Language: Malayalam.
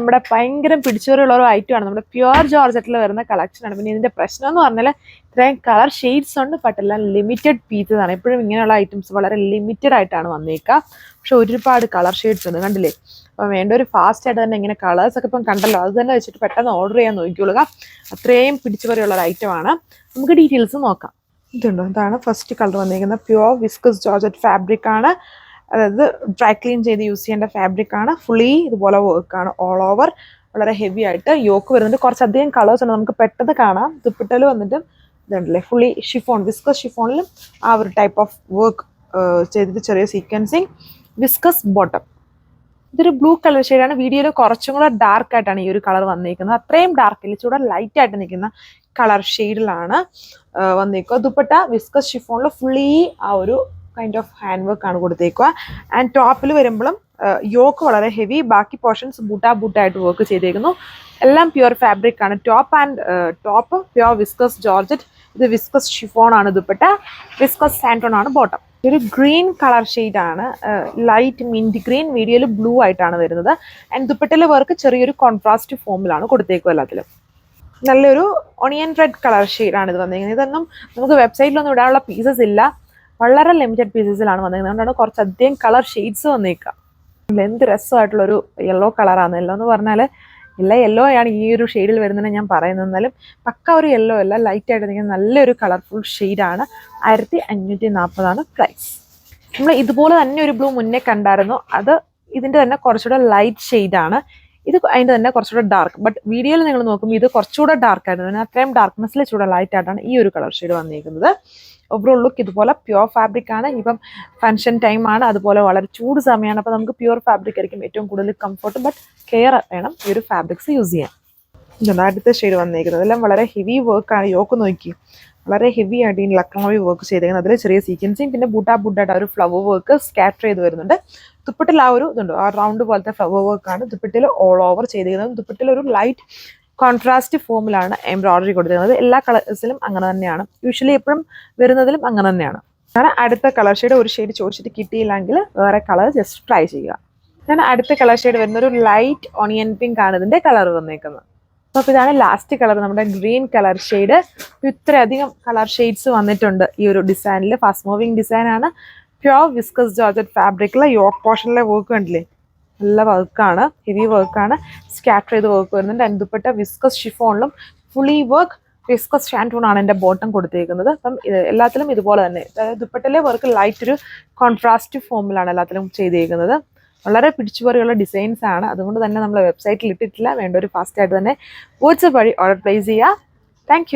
നമ്മുടെ ഭയങ്കര പിടിച്ചുപറിയുള്ള ഒരു ഐറ്റമാണ്. നമ്മുടെ പ്യുവർ ജോർജറ്റിൽ വരുന്ന കളക്ഷനാണ്. പിന്നെ ഇതിൻ്റെ പ്രശ്നം എന്ന് പറഞ്ഞാൽ ഇത്രയും കളർ ഷെയ്ഡ്സ് ഉണ്ട്, ബട്ട് എല്ലാം ലിമിറ്റഡ് പീസസ് ആണ്. എപ്പോഴും ഇങ്ങനെയുള്ള ഐറ്റംസ് വളരെ ലിമിറ്റഡ് ആയിട്ടാണ് വന്നേക്കുക. പക്ഷെ ഒരുപാട് കളർ ഷെയ്ഡ്സ് ഉണ്ട്, കണ്ടില്ലേ? അപ്പം വേണ്ട ഒരു ഫാസ്റ്റ് ആയിട്ട് തന്നെ ഇങ്ങനെ കളേഴ്സൊക്കെ ഇപ്പം കണ്ടല്ലോ, അത് തന്നെ വെച്ചിട്ട് പെട്ടെന്ന് ഓർഡർ ചെയ്യാൻ നോക്കിക്കൊള്ളുക. അത്രയും പിടിച്ചുപറിയുള്ള ഒരു ഐറ്റമാണ്. നമുക്ക് ഡീറ്റെയിൽസ് നോക്കാം. ഇതുണ്ടോ, ഇതാണ് ഫസ്റ്റ് കളർ വന്നിരിക്കുന്നത്. പ്യുവർ വിസ്കസ് ജോർജറ്റ് ഫാബ്രിക് ആണ്. അതായത് ഡ്രൈ ക്ലീൻ ചെയ്ത് യൂസ് ചെയ്യേണ്ട ഫാബ്രിക് ആണ്. ഫുള്ളി ഇതുപോലെ വർക്കാണ് ഓൾ ഓവർ. വളരെ ഹെവി ആയിട്ട് യോക്ക് വരുന്നുണ്ട്. കുറച്ചധികം കളേഴ്സ് ഉണ്ട്, നമുക്ക് പെട്ടെന്ന് കാണാം. ദുപ്പട്ടയിൽ വന്നിട്ട് ഇതുണ്ടല്ലേ, ഫുള്ളി ഷിഫോൺ, വിസ്കസ് ഷിഫോണിലും ആ ഒരു ടൈപ്പ് ഓഫ് വർക്ക് ചെയ്തിട്ട് ചെറിയ സീക്വൻസിങ്. Viscous bottom. ഇതൊരു ബ്ലൂ കളർ ഷെയ്ഡാണ്. വീഡിയോയിൽ കുറച്ചും കൂടെ ഡാർക്ക് ആയിട്ടാണ് ഈ ഒരു കളർ വന്നിരിക്കുന്നത്. അത്രയും ഡാർക്കില്ല, ചൂടെ ലൈറ്റ് ആയിട്ട് നിൽക്കുന്ന കളർ ഷെയ്ഡിലാണ് വന്നിരിക്കുക. ദുപ്പട്ട വിസ്കസ് ഷിഫോണിൽ ഫുള്ളി ആ ഒരു കൈൻഡ് ഓഫ് ഹാൻഡ് വർക്ക് ആണ് കൊടുത്തേക്കുക. ആൻഡ് ടോപ്പിൽ വരുമ്പോഴും യോക്ക് വളരെ ഹെവി, ബാക്കി പോർഷൻസ് ബൂട്ടായിട്ട് വർക്ക് ചെയ്തേക്കുന്നു. എല്ലാം പ്യുവർ ഫാബ്രിക് ആണ്. Top pure viscose georgette. ഇത് വിസ്കസ് ഷിഫോൺ ആണ് ദുപ്പട്ട. വിസ്കസ് സാൻഡോൺ ആണ് ബോട്ടം. ഒരു ഗ്രീൻ കളർ ഷെയ്ഡാണ്, ലൈറ്റ് മിൻറ്റ് ഗ്രീൻ. വീഡിയോയിൽ ബ്ലൂ ആയിട്ടാണ് വരുന്നത്. ആൻഡ് ദുപ്പട്ടയിലെ വർക്ക് ചെറിയൊരു കോൺട്രാസ്റ്റ് ഫോമിലാണ് കൊടുത്തേക്കുക. എല്ലാത്തിലും നല്ലൊരു ഒണിയൻ റെഡ് കളർ ഷെയ്ഡാണ് ഇത് വന്നിരിക്കുന്നത്. ഇതൊന്നും നമുക്ക് വെബ്സൈറ്റിലൊന്നും ഇടാനുള്ള പീസസ് ഇല്ല, വളരെ ലിമിറ്റഡ് പീസസിലാണ് വന്നിരിക്കുന്നത്. അതുകൊണ്ടാണ് കുറച്ചധികം കളർ ഷെയ്ഡ്സ് വന്നേക്കുക. എന്ത് രസമായിട്ടുള്ളൊരു യെല്ലോ കളറാണ്. യെല്ലോ എന്ന് പറഞ്ഞാൽ എല്ലാം യെല്ലോ ആണ് ഈ ഒരു ഷെയ്ഡിൽ വരുന്നതെന്ന് ഞാൻ പറയുന്നത്. എന്നാലും പക്ക ഒരു യെല്ലോ അല്ല, ലൈറ്റ് ആയിട്ട് നിൽക്കുന്ന നല്ലൊരു കളർഫുൾ ഷെയ്ഡാണ്. 1540 പ്രൈസ്. നമ്മൾ ഇതുപോലെ തന്നെ ഒരു ബ്ലൂ മുന്നേ കണ്ടായിരുന്നു. അത് ഇതിൻ്റെ തന്നെ കുറച്ചുകൂടെ ലൈറ്റ് ഷെയ്ഡാണ്. ഇത് അതിൻ്റെ തന്നെ കുറച്ചുകൂടെ ഡാർക്ക്. ബട്ട് വീഡിയോയിൽ നിങ്ങൾ നോക്കുമ്പോൾ ഇത് കുറച്ചുകൂടെ ഡാർക്ക് ആയിരുന്നു. അത്രയും ഡാർക്ക്നെസ്സിൽ ചൂടെ ലൈറ്റ് ആയിട്ടാണ് ഈ ഒരു കളർ ഷെയ്ഡ് വന്നിരിക്കുന്നത്. ഓവറോൾ ലുക്ക് ഇതുപോലെ പ്യുവർ ഫാബ്രിക് ആണ്. ഇപ്പം ഫംഗ്ഷൻ ടൈം ആണ്, അതുപോലെ വളരെ ചൂട് സമയമാണ്. അപ്പോൾ നമുക്ക് പ്യുവർ ഫാബ്രിക് ആയിരിക്കും ഏറ്റവും കൂടുതൽ കംഫർട്ട്. ബട്ട് കെയർ വേണം ഈ ഒരു ഫാബ്രിക്സ് യൂസ് ചെയ്യാൻ. ഇതാണ് അടുത്ത ഷെയ്ഡ് വന്നിരിക്കുന്നത്. എല്ലാം വളരെ ഹെവി വർക്കാണ്. യോക്ക് നോക്കി വളരെ ഹെവി ആയിട്ട് ഈ ലക്നൗവി വർക്ക് ചെയ്തേക്കുന്നത്. അതിൽ ചെറിയ സീക്വൻസിങ്, പിന്നെ ബൂട്ടായിട്ട് ആ ഒരു ഫ്ലവർ വർക്ക് സ്കാറ്റർ ചെയ്ത് വരുന്നുണ്ട്. ദുപ്പട്ടയിൽ ആ ഒരു ഇതുണ്ട്, ആ റൗണ്ട് പോലത്തെ ഫ്ലവർ വർക്കാണ് ദുപ്പട്ടയിൽ ഓൾ ഓവർ ചെയ്തിരിക്കുന്നത്. ദുപ്പട്ടയിൽ ഒരു ലൈറ്റ് കോൺട്രാസ്റ്റ് ഫോമിലാണ് എംബ്രോയിഡറി കൊടുത്തിരുന്നത്. എല്ലാ കളേഴ്സിലും അങ്ങനെ തന്നെയാണ്, യൂഷ്വലി എപ്പോഴും വരുന്നതിലും അങ്ങനെ തന്നെയാണ്. ഞാൻ അടുത്ത കളർ ഷെയ്ഡ് ഒരു ഷെയ്ഡ് ചോദിച്ചിട്ട് കിട്ടിയില്ലെങ്കിൽ വേറെ കളർ ജസ്റ്റ് ട്രൈ ചെയ്യുക. ഞാൻ അടുത്ത കളർ ഷെയ്ഡ് വരുന്ന ഒരു ലൈറ്റ് ഓണിയൻ പിങ്ക് ആണ് ഇതിൻ്റെ കളർ വന്നേക്കുന്നത്. അപ്പോൾ ഇതാണ് ലാസ്റ്റ് കളർ, നമ്മുടെ ഗ്രീൻ കളർ ഷെയ്ഡ്. ഇത്രയധികം കളർ ഷെയ്ഡ്സ് വന്നിട്ടുണ്ട് ഈ ഒരു ഡിസൈനിൽ. ഫാസ്റ്റ് മൂവിങ് ഡിസൈനാണ്. പ്യുവർ വിസ്കസ് ജോർജറ്റ് ഫാബ്രിക്കിലെ യോക്ക് പോർഷനിലെ വർക്ക് കണ്ടില്ലേ, നല്ല വർക്കാണ്, ഹെവി വർക്കാണ്. സ്കാറ്റർ ചെയ്ത് വർക്ക് വരുന്നുണ്ട്. അതിന് ദുപ്പട്ട വിസ്കസ് ഷിഫോണിലും ഫുള്ളി വർക്ക് വിസ്കസ് ഷാൻറ്റൂൺ ആണ് എൻ്റെ ബോട്ടം കൊടുത്തേക്കുന്നത്. അപ്പം എല്ലാത്തിലും ഇതുപോലെ തന്നെ ദുപ്പട്ടയിലെ വർക്ക് ലൈറ്റ് ഒരു കോൺട്രാസ്റ്റ് ഫോമിലാണ് എല്ലാത്തിലും ചെയ്തേക്കുന്നത്. വളരെ പിടിച്ചുപറിയുള്ള ഡിസൈൻസ് ആണ്. അതുകൊണ്ട് തന്നെ നമ്മൾ വെബ്സൈറ്റിൽ ഇട്ടിട്ടില്ല. വേണ്ട ഒരു ഫാസ്റ്റ് ആയിട്ട് തന്നെ വാട്സ്ആപ്പ് വഴി ഓർഡർ പ്ലേസ് ചെയ്യുക. താങ്ക്